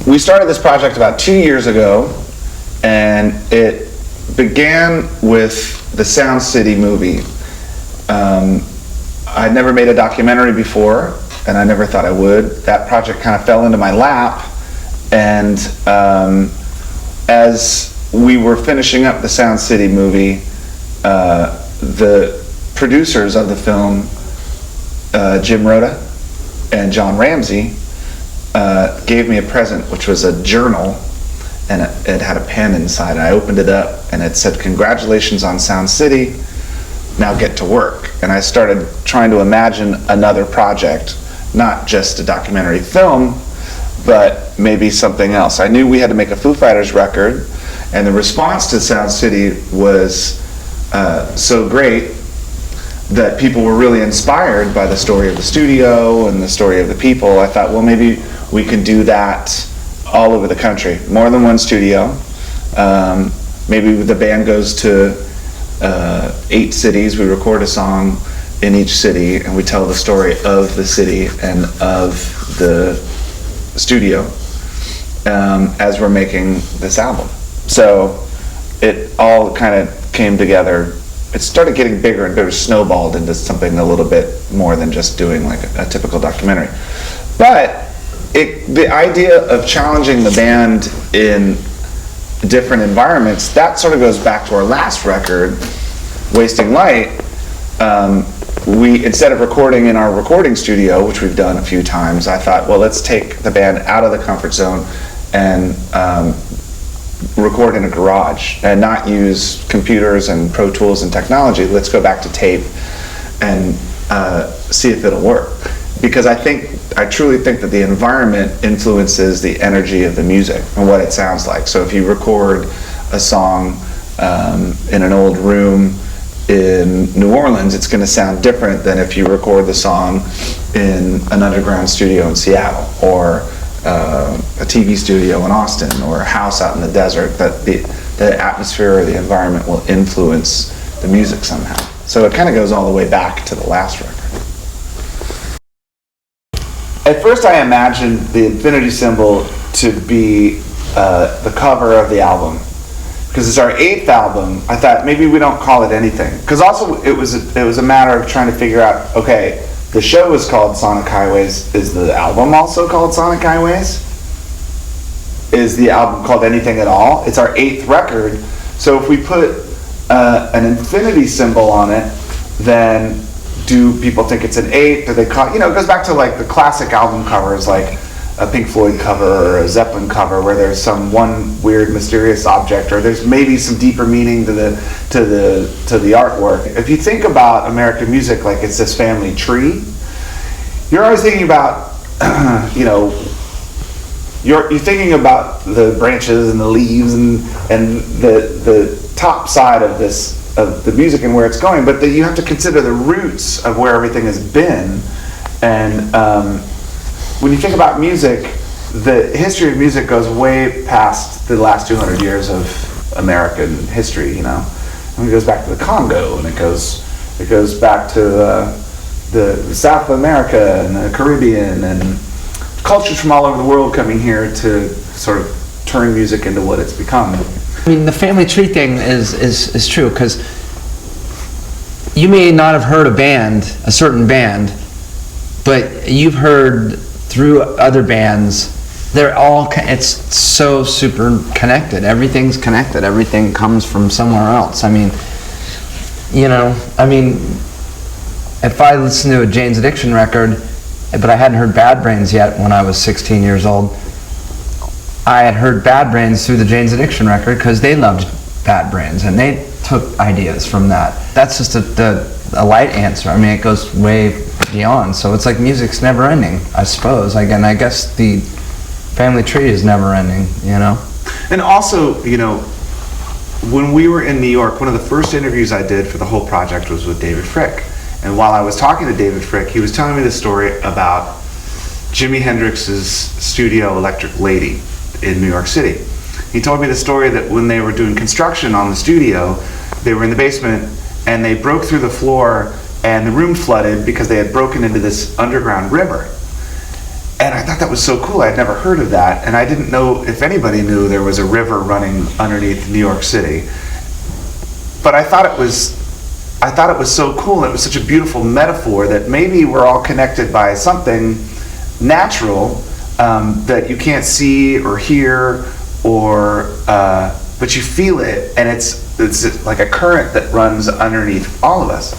We started this project about 2 years ago, and it began with the Sound City movie. I'd never made a documentary before, and I never thought I would. That project kind of fell into my lap, and as we were finishing up the Sound City movie, the producers of the film, Jim Rhoda and John Ramsey, gave me a present, which was a journal, and it had a pen inside. I opened it up, and it said, "Congratulations on Sound City, now get to work." And I started trying to imagine another project, not just a documentary film, but maybe something else. I knew we had to make a Foo Fighters record, and the response to Sound City was so great that people were really inspired by the story of the studio and the story of the people. I thought, well, maybe we could do that all over the country, more than one studio. Maybe the band goes to 8 cities, we record a song in each city, and we tell the story of the city and of the studio as we're making this album. So it all kind of came together. It started getting bigger and bigger, snowballed into something a little bit more than just doing like a typical documentary. But the idea of challenging the band in different environments, that sort of goes back to our last record, Wasting Light. We, instead of recording in our recording studio, which we've done a few times, I thought, well, let's take the band out of the comfort zone and record in a garage and not use computers and Pro Tools and technology. Let's go back to tape and see if it'll work. Because I truly think that the environment influences the energy of the music and what it sounds like. So if you record a song in an old room in New Orleans, it's going to sound different than if you record the song in an underground studio in Seattle, or a TV studio in Austin, or a house out in the desert. That the atmosphere or the environment will influence the music somehow. So it kind of goes all the way back to the last record. At first I imagined the infinity symbol to be the cover of the album. Because it's our 8th album, I thought maybe we don't call it anything. Because also it was a matter of trying to figure out, okay, the show is called Sonic Highways. Is the album also called Sonic Highways? Is the album called anything at all? It's our 8th record. So if we put an infinity symbol on it, then do people think it's an 8? Do they call, it goes back to like the classic album covers, like a Pink Floyd cover or a Zeppelin cover, where there's some one weird mysterious object, or there's maybe some deeper meaning to the artwork. If you think about American music like it's this family tree, you're always thinking about you're thinking about the branches and the leaves and the top side of the music and where it's going, but you have to consider the roots of where everything has been. And when you think about music, the history of music goes way past the last 200 years of American history, And it goes back to the Congo, and it goes back to the South America and the Caribbean, and cultures from all over the world coming here to sort of turn music into what it's become. I mean, the family tree thing is true, because you may not have heard a certain band, but you've heard through other bands, it's so super connected. Everything's connected. Everything comes from somewhere else. I mean, if I listen to a Jane's Addiction record, but I hadn't heard Bad Brains yet when I was 16 years old, I had heard Bad Brains through the Jane's Addiction record because they loved Bad Brains, and they took ideas from that. That's just a light answer. I mean, it goes way beyond. So it's like music's never ending, I suppose. Again, I guess the family tree is never ending, And also, when we were in New York, one of the first interviews I did for the whole project was with David Fricke. And while I was talking to David Fricke, he was telling me the story about Jimi Hendrix's studio Electric Lady in New York City. He told me the story that when they were doing construction on the studio, they were in the basement and they broke through the floor and the room flooded because they had broken into this underground river. And I thought that was so cool. I'd never heard of that, and I didn't know if anybody knew there was a river running underneath New York City. But I thought it was so cool, and it was such a beautiful metaphor that maybe we're all connected by something natural that you can't see or hear, or but you feel it, and it's like a current that runs underneath all of us.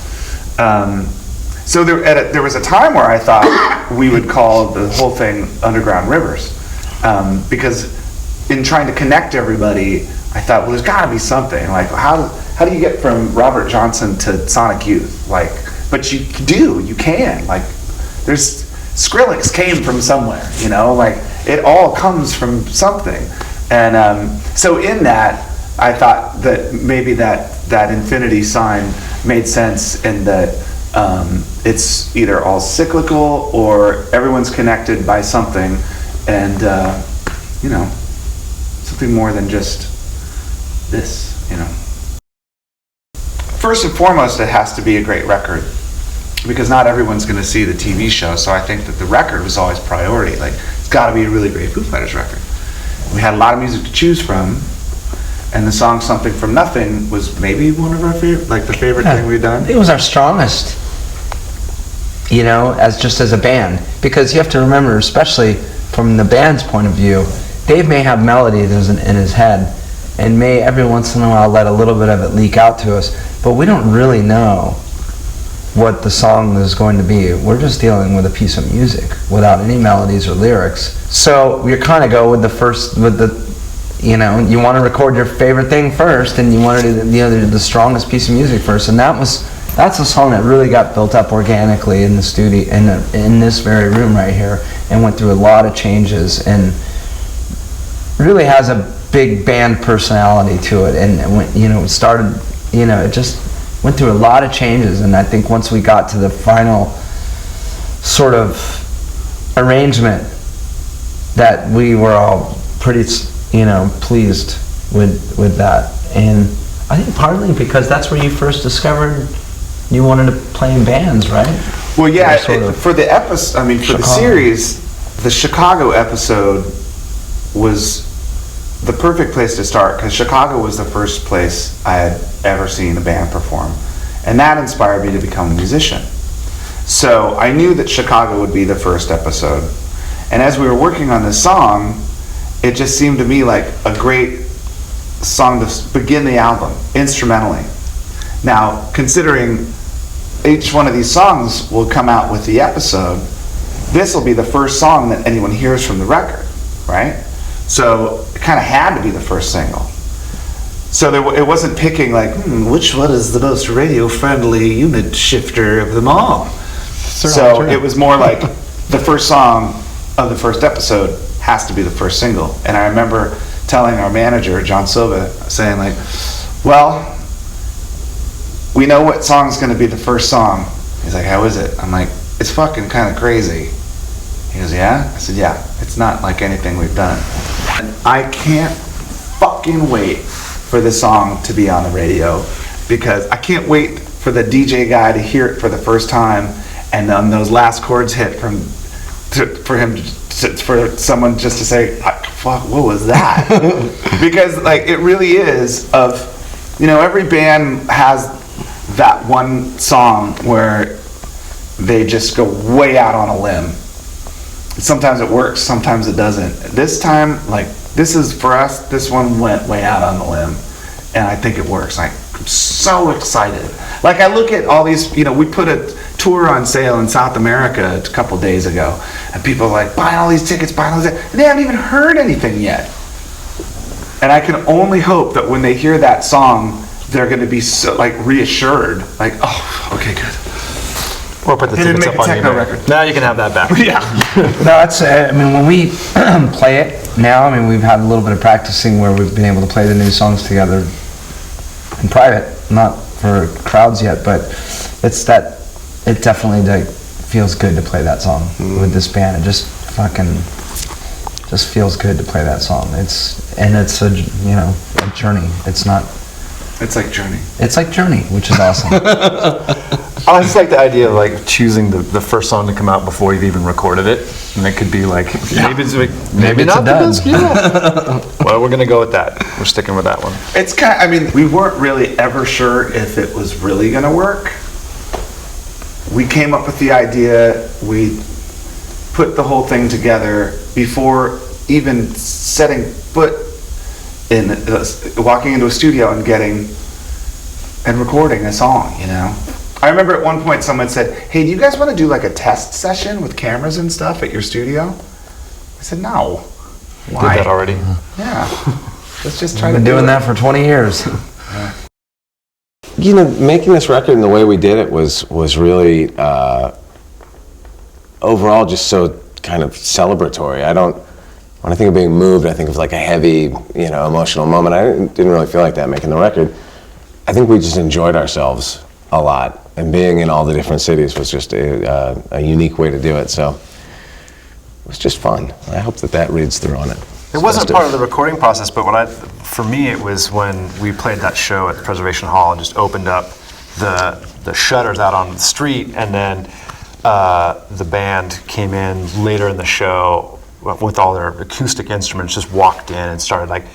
So there was a time where I thought we would call the whole thing Underground Rivers, because in trying to connect everybody, I thought, well, there's got to be something. Like, how do you get from Robert Johnson to Sonic Youth? Like, but you can. Like, there's Skrillex came from somewhere, you know. Like, it all comes from something. And so in that, I thought that maybe that infinity sign made sense, in that it's either all cyclical or everyone's connected by something, and you know, something more than just this, you know. First and foremost, it has to be a great record, because not everyone's going to see the TV show, so I think that the record was always priority. Like, it's got to be a really great Foo Fighters record. We had a lot of music to choose from, and the song "Something from Nothing" was maybe one of our favorite, like the favorite thing we've done. It was our strongest, you know, as a band, because you have to remember, especially from the band's point of view, Dave may have melodies in his head, and may every once in a while let a little bit of it leak out to us, but we don't really know what the song is going to be. We're just dealing with a piece of music without any melodies or lyrics. So you kind of go with you know, you want to record your favorite thing first, and you want to do the strongest piece of music first, and that's a song that really got built up organically in the studio, in this very room right here, and went through a lot of changes, and really has a big band personality to it, and when, you know, it started, you know, it just went through a lot of changes, and I think once we got to the final sort of arrangement, that we were all pretty, you know, pleased with that. And I think partly because that's where you first discovered you wanted to play in bands, right? Well, yeah, for the episode, I mean, for the series, the Chicago episode was the perfect place to start, because Chicago was the first place I had ever seen a band perform, and that inspired me to become a musician. So I knew that Chicago would be the first episode, and as we were working on this song, it just seemed to me like a great song to begin the album instrumentally. Now, considering each one of these songs will come out with the episode, this will be the first song that anyone hears from the record, right? So it kind of had to be the first single. So it wasn't picking like, which one is the most radio-friendly unit shifter of them all? So it was more like the first song of the first episode has to be the first single. And I remember telling our manager, John Silva, saying like, well, we know what song's going to be the first song. He's like, how is it? I'm like, it's fucking kind of crazy. He goes, yeah? I said, yeah, it's not like anything we've done. And I can't fucking wait for this song to be on the radio, because I can't wait for the DJ guy to hear it for the first time, and then those last chords hit for someone just to say, fuck, what was that? Because like, it really is of, you know, every band has that one song where they just go way out on a limb. Sometimes it works, sometimes it doesn't. This time, like, this is, for us, this one went way out on the limb, and I think it works. Like, I'm so excited. Like, I look at all these, you know, we put a tour on sale in South America a couple days ago, and people are like, buying all these tickets, and they haven't even heard anything yet. And I can only hope that when they hear that song, they're going to be so, like, reassured. Like, oh, okay, good. Or put the tickets up on eBay. Record. Now you can have that back. Yeah. No, that's, I mean, when we play it now, I mean, we've had a little bit of practicing where we've been able to play the new songs together in private, not for crowds yet, but it's that, it definitely like, feels good to play that song with this band. It just fucking, just feels good to play that song. It's a, you know, a journey. It's not. It's like Journey. It's like Journey, which is awesome. I just like the idea of like choosing the first song to come out before you've even recorded it, and it could be like maybe not the best. Yeah. Well, we're gonna go with that. We're sticking with that one. It's kind. I mean, we weren't really ever sure if it was really gonna work. We came up with the idea. We put the whole thing together before even setting foot in walking into a studio and recording a song, you know. I remember at one point someone said, "Hey, do you guys want to do like a test session with cameras and stuff at your studio?" I said, "No." Why? Did that already. Yeah. Let's just try to Been do doing it. that for 20 years. You know, making this record and the way we did it was really overall just so kind of celebratory. When I think of being moved, I think of like a heavy, you know, emotional moment. I didn't really feel like that making the record. I think we just enjoyed ourselves a lot, and being in all the different cities was just a unique way to do it. So it was just fun. I hope that reads through on it. It wasn't part of the recording process, but for me, it was when we played that show at Preservation Hall and just opened up the shutters out on the street, and then the band came in later in the show with all their acoustic instruments, just walked in and started like,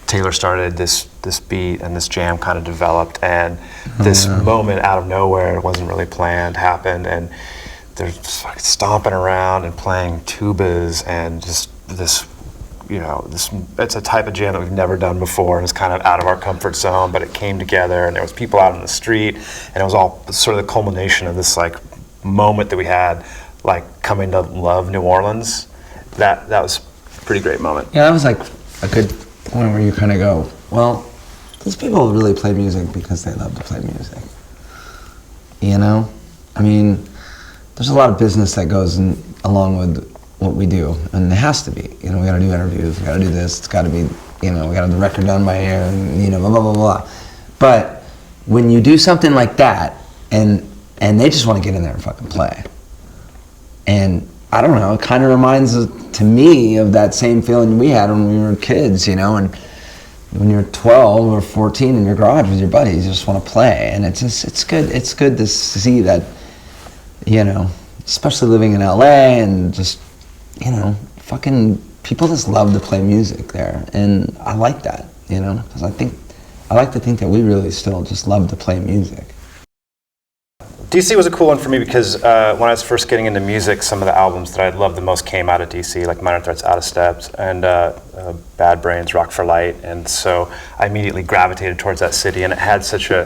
Taylor started this beat and this jam kind of developed, and this moment out of nowhere, it wasn't really planned, happened, and they're just like stomping around and playing tubas and just this, you know, it's a type of jam that we've never done before, and it's kind of out of our comfort zone, but it came together, and there was people out on the street, and it was all sort of the culmination of this like moment that we had, like coming to love New Orleans. That was a pretty great moment. Yeah, that was like a good point where you kind of go, well, these people really play music because they love to play music. You know? I mean, there's a lot of business that goes along with what we do, and it has to be. You know, we gotta do interviews, we gotta do this, it's gotta be, you know, we gotta have the record done by here, and, you know, blah, blah, blah, blah. But when you do something like that, and they just want to get in there and fucking play. And I don't know, it kind of reminds to me of that same feeling we had when we were kids, you know, and when you're 12 or 14 in your garage with your buddies, you just want to play. And it's good to see that, you know, especially living in LA and just, you know, fucking people just love to play music there. And I like that, you know, because I like to think that we really still just love to play music. DC was a cool one for me because when I was first getting into music, some of the albums that I loved the most came out of DC, like Minor Threat's Out of Steps and Bad Brains, Rock for Light, and so I immediately gravitated towards that city, and it had such a,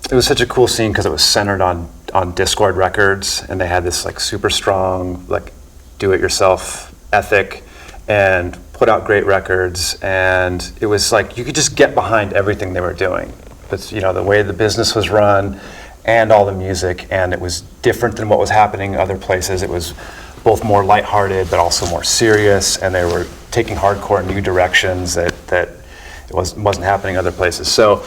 it was such a cool scene because it was centered on Discord Records, and they had this like super strong, like do-it-yourself ethic, and put out great records, and it was like you could just get behind everything they were doing. But you know, the way the business was run, and all the music, and it was different than what was happening other places. It was both more lighthearted, but also more serious, and they were taking hardcore in new directions that it wasn't happening other places. So,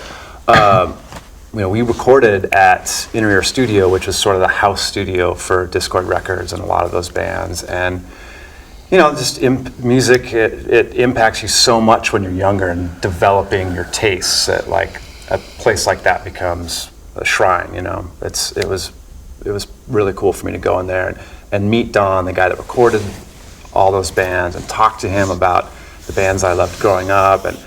you know, we recorded at Enero Studio, which was sort of the house studio for Discord Records and a lot of those bands, and you know, just music, it impacts you so much when you're younger and developing your tastes that like a place like that becomes a shrine, you know. It was really cool for me to go in there and meet Don, the guy that recorded all those bands, and talk to him about the bands I loved growing up. And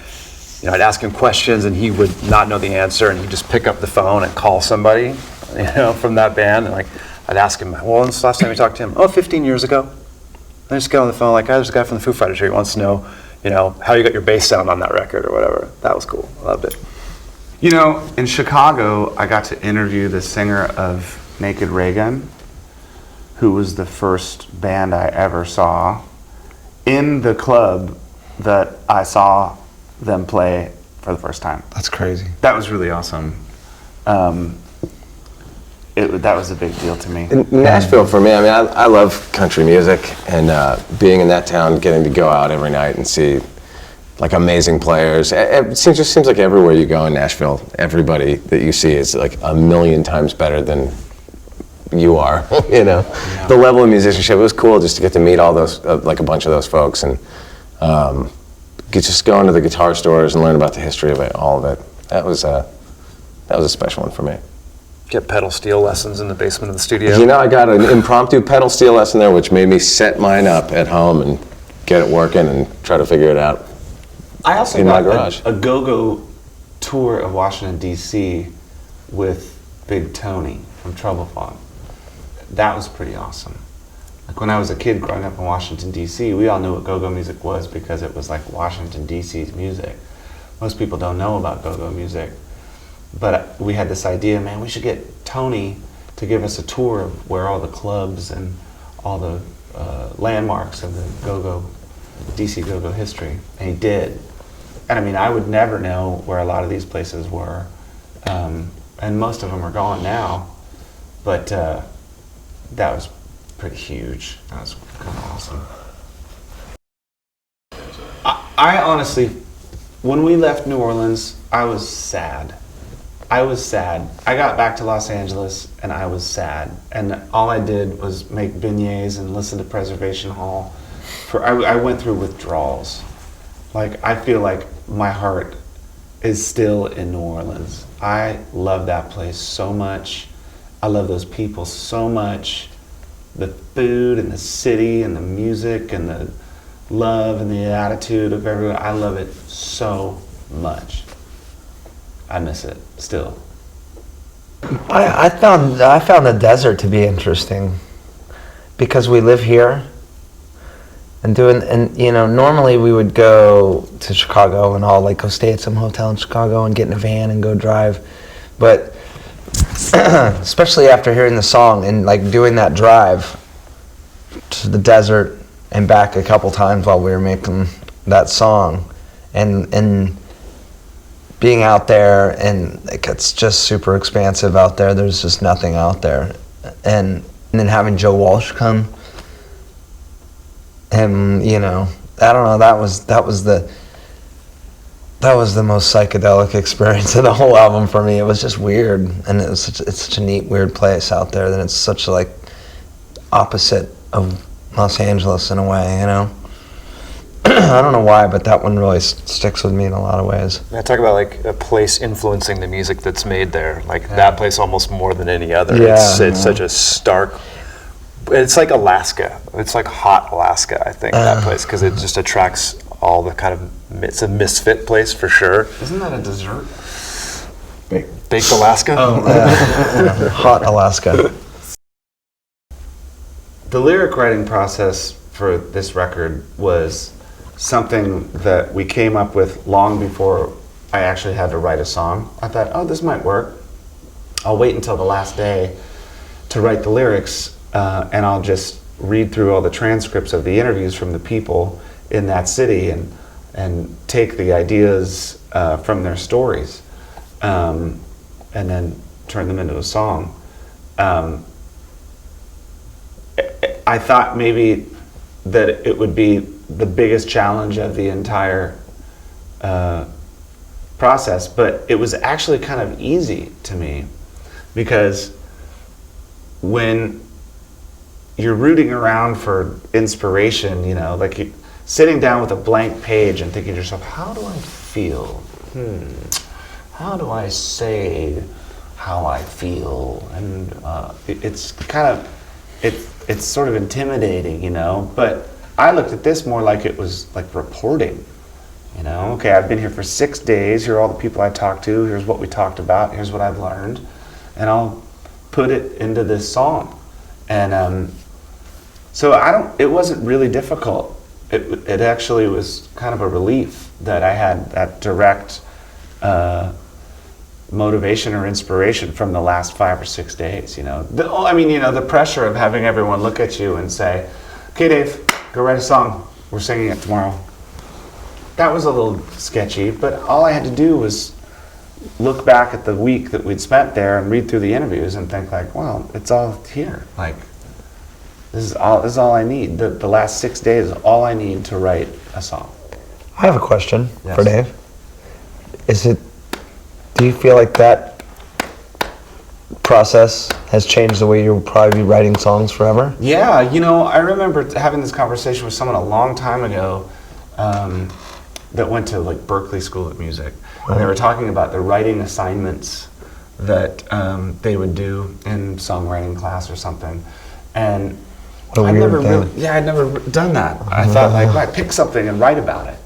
you know, I'd ask him questions and he would not know the answer, and he'd just pick up the phone and call somebody, you know, from that band. And like, I'd ask him, well, when's the last time you talked to him? Oh, 15 years ago. And I just get on the phone like, oh, there's a guy from the Foo Fighters here. He wants to know, you know, how you got your bass sound on that record or whatever. That was cool. I loved it. You know, in Chicago, I got to interview the singer of Naked Raygun, who was the first band I ever saw in the club that I saw them play for the first time. That's crazy. That was really awesome. That was a big deal to me. In Nashville, for me, I mean, I love country music, and being in that town, getting to go out every night and see like amazing players. It just seems like everywhere you go in Nashville, everybody that you see is like a million times better than you are, you know? Yeah. The level of musicianship, it was cool just to get to meet all those, like a bunch of those folks, and just go into the guitar stores and learn about the history of it, all of it. That was a special one for me. get pedal steel lessons in the basement of the studio? You know, I got an impromptu pedal steel lesson there, which made me set mine up at home and get it working and try to figure it out. I also in my got garage. a go-go tour of Washington, D.C. with Big Tony from Trouble Fog. That was pretty awesome. Like when I was a kid growing up in Washington, D.C., we all knew what go-go music was because it was like Washington, D.C.'s music. Most people don't know about go-go music. But we had this idea, man, we should get Tony to give us a tour of where all the clubs and all the landmarks of the go-go, DC go-go history. And he did. And I mean, I would never know where a lot of these places were. And most of them are gone now. But that was pretty huge. That was kind of awesome. I honestly, when we left New Orleans, I was sad. I was sad. I got back to Los Angeles and I was sad. And all I did was make beignets and listen to Preservation Hall. I went through withdrawals. Like, I feel like my heart is still in New Orleans. I love that place so much. I love those people so much. The food and the city and the music and the love and the attitude of everyone. I love it so much. I miss it still. I found the desert to be interesting because we live here and you know, normally we would go to Chicago and all, like go stay at some hotel in Chicago and get in a van and go drive, but especially after hearing the song and like doing that drive to the desert and back a couple times while we were making that song and being out there, and like, it's just super expansive out there. There's just nothing out there, and then having Joe Walsh come, and you know, I don't know. That was the most psychedelic experience of the whole album for me. It was just weird, and it's such a neat, weird place out there. That it's such a like opposite of Los Angeles in a way, you know. I don't know why, but that one really sticks with me in a lot of ways. I talk about like a place influencing the music that's made there. Like that place almost more than any other. Yeah, it's such a stark. It's like Alaska. It's like hot Alaska, I think, that place, because it just attracts all the kind of. It's a misfit place for sure. Isn't that a dessert? Baked Alaska. Oh, Hot Alaska. The lyric writing process for this record was something that we came up with long before I actually had to write a song. I thought, oh, this might work. I'll wait until the last day to write the lyrics, and I'll just read through all the transcripts of the interviews from the people in that city and take the ideas from their stories, and then turn them into a song. I thought maybe that it would be the biggest challenge of the entire process, but it was actually kind of easy to me, because when you're rooting around for inspiration, you know, like sitting down with a blank page and thinking to yourself, how do I feel? How do I say how I feel? And it's kind of, it's sort of intimidating, you know, but I looked at this more like it was like reporting, you know. Okay, I've been here for 6 days, here are all the people I talked to, here's what we talked about, here's what I've learned, and I'll put it into this song. And so it wasn't really difficult. It actually was kind of a relief that I had that direct motivation or inspiration from the last 5 or 6 days, you know. The pressure of having everyone look at you and say, okay, Dave, go write a song. We're singing it tomorrow. That was a little sketchy, but all I had to do was look back at the week that we'd spent there and read through the interviews and think like, wow, it's all here. Like, this is all I need. The last 6 days is all I need to write a song. I have a question Yes. for Dave. Do you feel like that process has changed the way you'll probably be writing songs forever? Yeah, you know, I remember having this conversation with someone a long time ago that went to like Berklee School of Music. And they were talking about the writing assignments that they would do in songwriting class or something, and What a I'd weird never thing. really, I'd never done that. I thought like, right, pick something and write about it.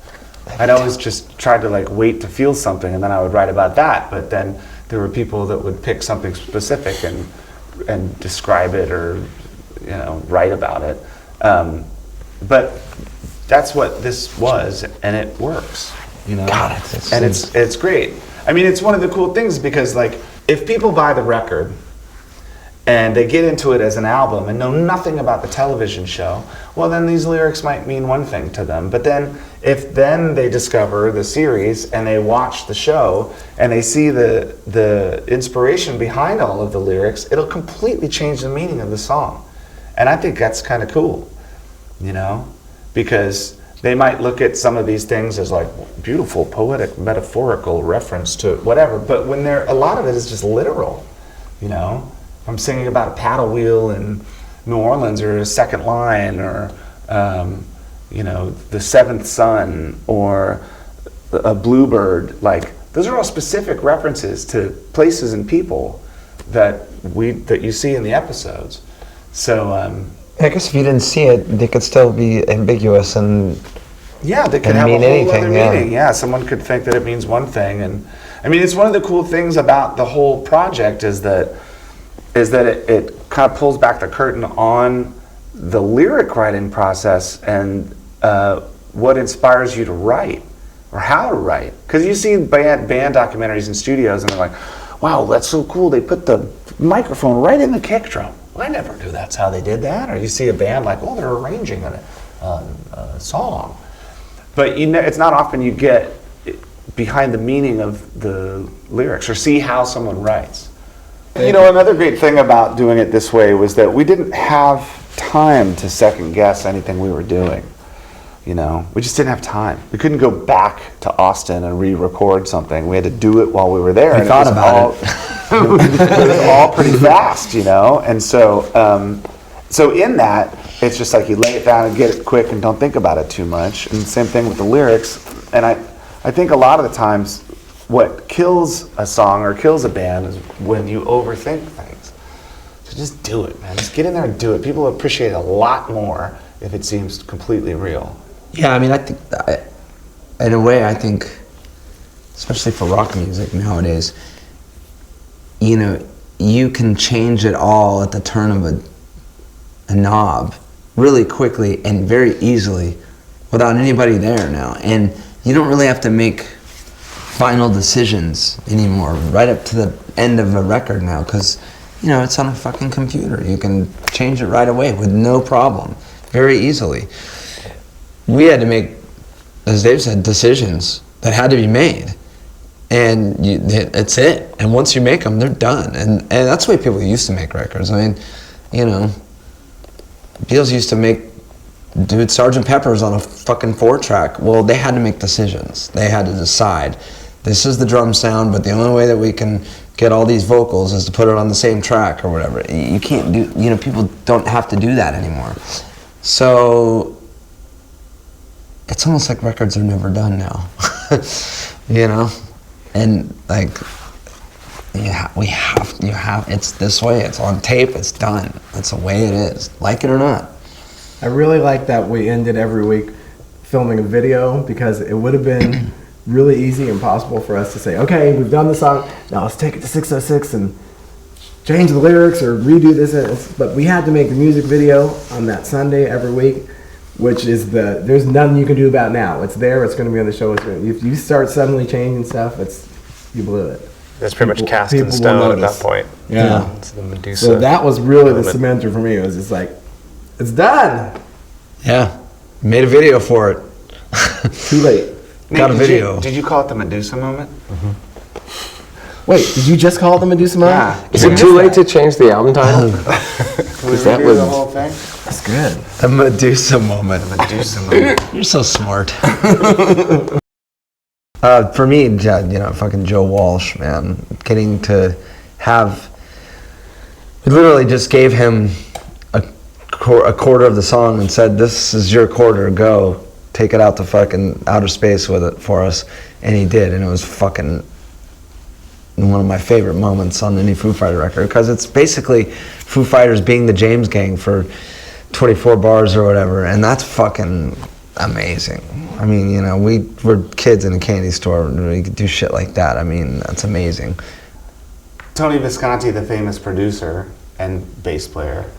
I'd always just tried to like wait to feel something and then I would write about that. But then there were people that would pick something specific and describe it or, you know, write about it. But that's what this was, and it works. You know, God, it's great. I mean, it's one of the cool things because like if people buy the record and they get into it as an album and know nothing about the television show, well then these lyrics might mean one thing to them. But then if then they discover the series and they watch the show and they see the inspiration behind all of the lyrics, it'll completely change the meaning of the song. And I think that's kind of cool, you know, because they might look at some of these things as like beautiful, poetic, metaphorical reference to whatever, but when a lot of it is just literal, you know. I'm singing about a paddle wheel in New Orleans, or a second line, or you know, the seventh son, or a bluebird. Like those are all specific references to places and people that you see in the episodes. So I guess if you didn't see it, they could still be ambiguous and yeah, they could and have a mean whole anything, other yeah. meaning. Yeah, someone could think that it means one thing, and I mean, it's one of the cool things about the whole project is that it kind of pulls back the curtain on the lyric writing process and what inspires you to write or how to write. Because you see band documentaries in studios and they're like, wow, that's so cool. They put the microphone right in the kick drum. Well, I never knew that's how they did that. Or you see a band like, oh, they're arranging a song. But you know, it's not often you get behind the meaning of the lyrics or see how someone writes. You know, another great thing about doing it this way was that we didn't have time to second guess anything we were doing. You know, we just didn't have time. We couldn't go back to Austin and re-record something. We had to do it while we were there. We thought about it. It was all pretty fast, you know? And so, so in that, it's just like you lay it down and get it quick and don't think about it too much. And same thing with the lyrics. And I think a lot of the times, what kills a song or kills a band is when you overthink things. So just do it, man. Just get in there and do it. People appreciate it a lot more if it seems completely real. yeah, I mean, I think in a way, I think, especially for rock music nowadays, you know, you can change it all at the turn of a knob really quickly and very easily without anybody there now. And you don't really have to make final decisions anymore right up to the end of a record now, because you know it's on a fucking computer. You can change it right away with no problem, very easily. We had to make, as Dave said, decisions that had to be made, and that's it. And once you make them, they're done. And that's the way people used to make records. I mean, you know, Beatles used to do Sgt. Pepper's on a fucking 4-track. Well, they had to make decisions. They had to decide. This is the drum sound, but the only way that we can get all these vocals is to put it on the same track or whatever. You can't do, you know, people don't have to do that anymore. So it's almost like records are never done now, you know? And like, it's this way, it's on tape, it's done. That's the way it is, like it or not. I really like that we ended every week filming a video, because it would have been really easy and possible for us to say, okay, we've done the song, now let's take it to 606 and change the lyrics or redo this. But we had to make the music video on that Sunday every week, which is there's nothing you can do about now. It's there, it's going to be on the show. If you start suddenly changing stuff, you blew it. That's pretty much cast in People will stone at notice. that point. Yeah. It's the Medusa. So that was really the moment. cementer for me. It was just like, it's done. Yeah, made a video for it. Too late. Got a video. Did you call it the Medusa moment? Wait, did you just call it the Medusa moment? Yeah. Is it too late to change the album title? Can we that redo was- the whole thing? That's good. The Medusa moment. Medusa moment. You're so smart. For me, you know, fucking Joe Walsh, man, getting to have, we literally just gave him a quarter of the song and said, this is your quarter, go. Take it out to fucking outer space with it for us. And he did, and it was fucking one of my favorite moments on any Foo Fighter record, because it's basically Foo Fighters being the James Gang for 24 bars or whatever, and that's fucking amazing. I mean, you know, we're kids in a candy store, and we could do shit like that. I mean, that's amazing. Tony Visconti, the famous producer and bass player,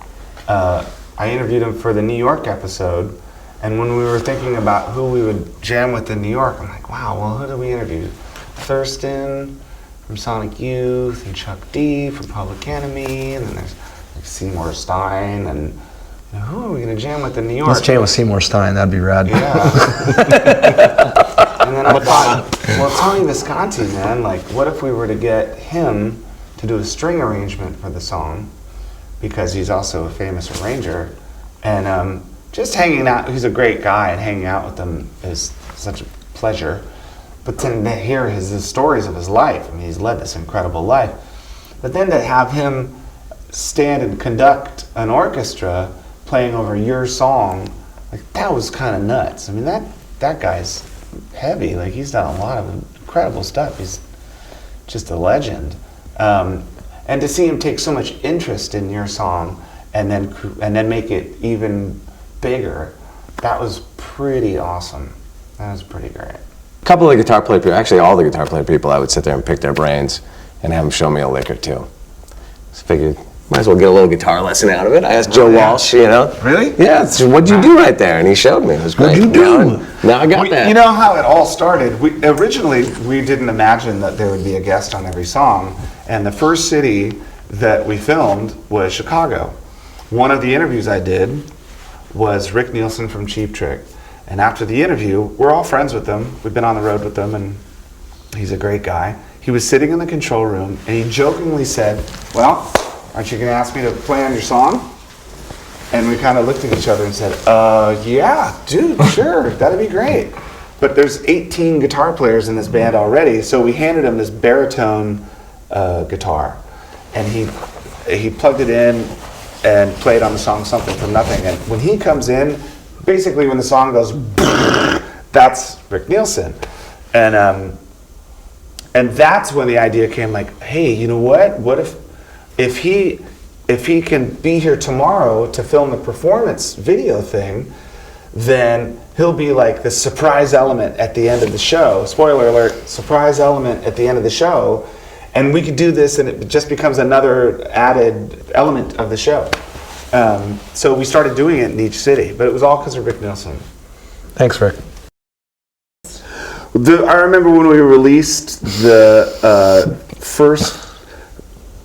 I interviewed him for the New York episode, and when we were thinking about who we would jam with in New York, I'm like, wow, well, who did we interview? Thurston from Sonic Youth, and Chuck D from Public Enemy, and then there's like Seymour Stein, and you know, who are we going to jam with in New York? Let's jam with Seymour Stein, that'd be rad. Yeah. And then I thought, well, Tony Visconti, man, like, what if we were to get him to do a string arrangement for the song, because he's also a famous arranger, and just hanging out, he's a great guy, and hanging out with him is such a pleasure. But then to hear the stories of his life, I mean, he's led this incredible life. But then to have him stand and conduct an orchestra playing over your song, like, that was kind of nuts. I mean, that guy's heavy. Like, he's done a lot of incredible stuff. He's just a legend. And to see him take so much interest in your song and then make it even bigger, that was pretty awesome. That was pretty great. A couple of the guitar player people, actually all the guitar player people, I would sit there and pick their brains and have them show me a lick or two. So I figured, might as well get a little guitar lesson out of it. I asked Joe Walsh, you know. Really? Yeah, so what'd you do right there? And he showed me. It was great. What'd you do? Now I got that. You know how it all started? Originally, we didn't imagine that there would be a guest on every song, and the first city that we filmed was Chicago. One of the interviews I did was Rick Nielsen from Cheap Trick. And after the interview, we're all friends with him. We've been on the road with him, and he's a great guy. He was sitting in the control room, and he jokingly said, well, aren't you going to ask me to play on your song? And we kind of looked at each other and said, yeah, dude, sure, that'd be great. But there's 18 guitar players in this band already, so we handed him this baritone guitar. And he plugged it in and played on the song Something from Nothing. And when he comes in, basically when the song goes, that's Rick Nielsen. And that's when the idea came, like, hey, you know what? What if he can be here tomorrow to film the performance video thing, then he'll be like the surprise element at the end of the show. Spoiler alert, surprise element at the end of the show. And we could do this and it just becomes another added element of the show. So we started doing it in each city, but it was all because of Rick Nielsen. Thanks, Rick. I remember when we released the first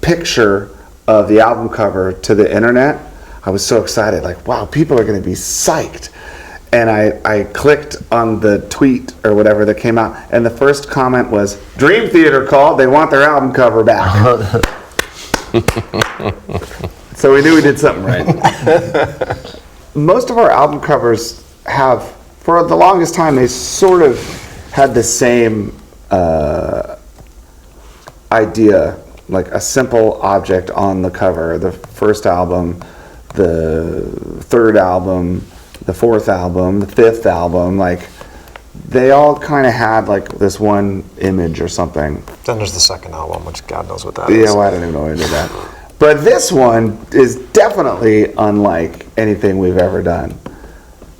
picture of the album cover to the internet, I was so excited, like, wow, people are going to be psyched. And I clicked on the tweet or whatever that came out, and the first comment was, Dream Theater called, they want their album cover back. So we knew we did something right. Most of our album covers have, for the longest time, they sort of had the same idea, like a simple object on the cover. The first album, the third album, the fourth album, the fifth album, like they all kind of had like this one image or something. Then there's the second album, which God knows what that is. Yeah, well, I don't even know any of that. But this one is definitely unlike anything we've ever done.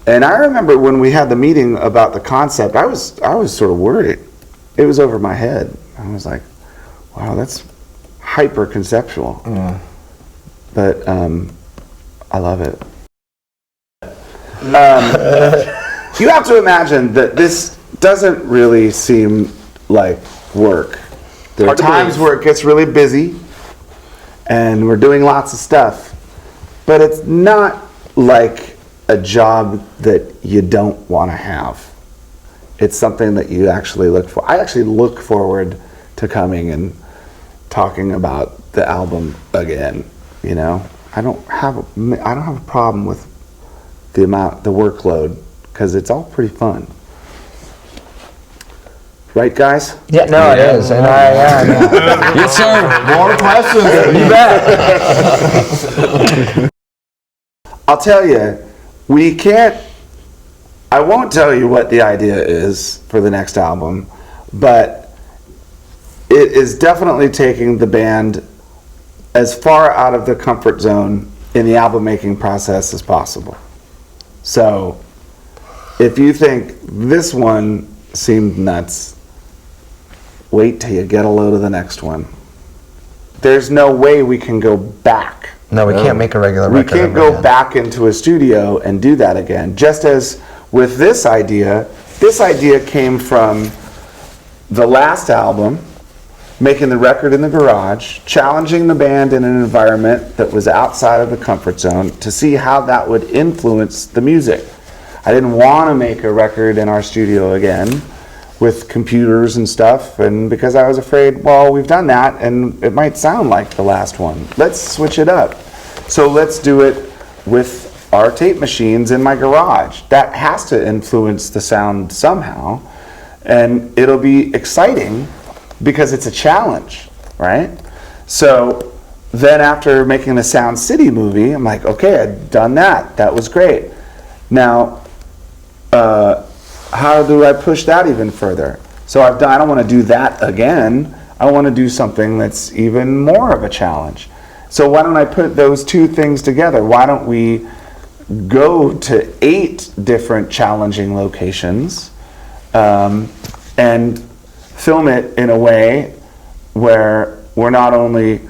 And I remember when we had the meeting about the concept, I was sort of worried. It was over my head. I was like, wow, that's hyper conceptual. Yeah. But I love it. You have to imagine that this doesn't really seem like work. There are times where it gets really busy and we're doing lots of stuff, but it's not like a job that you don't want to have. It's something that you actually look for. I actually look forward to coming and talking about the album again. You know, I don't have a problem with the workload, because it's all pretty fun. Right, guys? Yeah, no, it is, and Yes, sir. More questions? You bet. I'll tell you, I won't tell you what the idea is for the next album, but it is definitely taking the band as far out of the comfort zone in the album making process as possible. So if you think this one seemed nuts, wait till you get a load of the next one. There's no way we can go back. No, we can't make a regular We record. can't ever go again. back into a studio and do that again. Just as with this idea came from the last album, making the record in the garage, challenging the band in an environment that was outside of the comfort zone to see how that would influence the music. I didn't want to make a record in our studio again with computers and stuff, and because I was afraid, well, we've done that and it might sound like the last one. Let's switch it up. So let's do it with our tape machines in my garage. That has to influence the sound somehow, and it'll be exciting because it's a challenge, right? So then after making the Sound City movie, I'm like, okay, I've done that. That was great. Now, how do I push that even further? So I don't want to do that again. I want to do something that's even more of a challenge. So why don't I put those two things together? Why don't we go to 8 different challenging locations and film it in a way where we're not only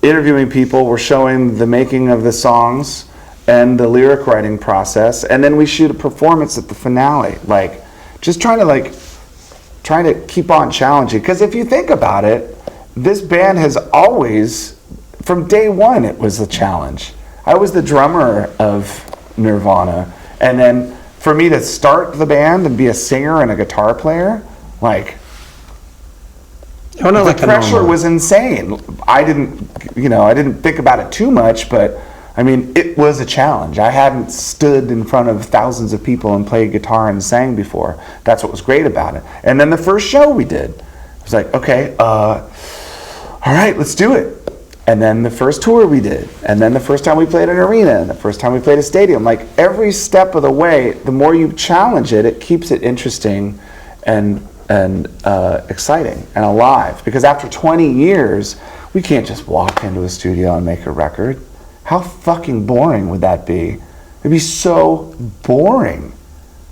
interviewing people, we're showing the making of the songs and the lyric writing process, and then we shoot a performance at the finale. Like, just trying to keep on challenging. Because if you think about it, this band has always, from day one, it was a challenge. I was the drummer of Nirvana, and then for me to start the band and be a singer and a guitar player, like, the pressure was insane. I didn't think about it too much, but I mean, it was a challenge. I hadn't stood in front of thousands of people and played guitar and sang before. That's what was great about it. And then the first show we did, I was like, okay, all right, let's do it. And then the first tour we did, and then the first time we played an arena, and the first time we played a stadium. Like, every step of the way, the more you challenge it, it keeps it interesting and exciting and alive. Because after 20 years, we can't just walk into a studio and make a record. How fucking boring would that be? It'd be so boring.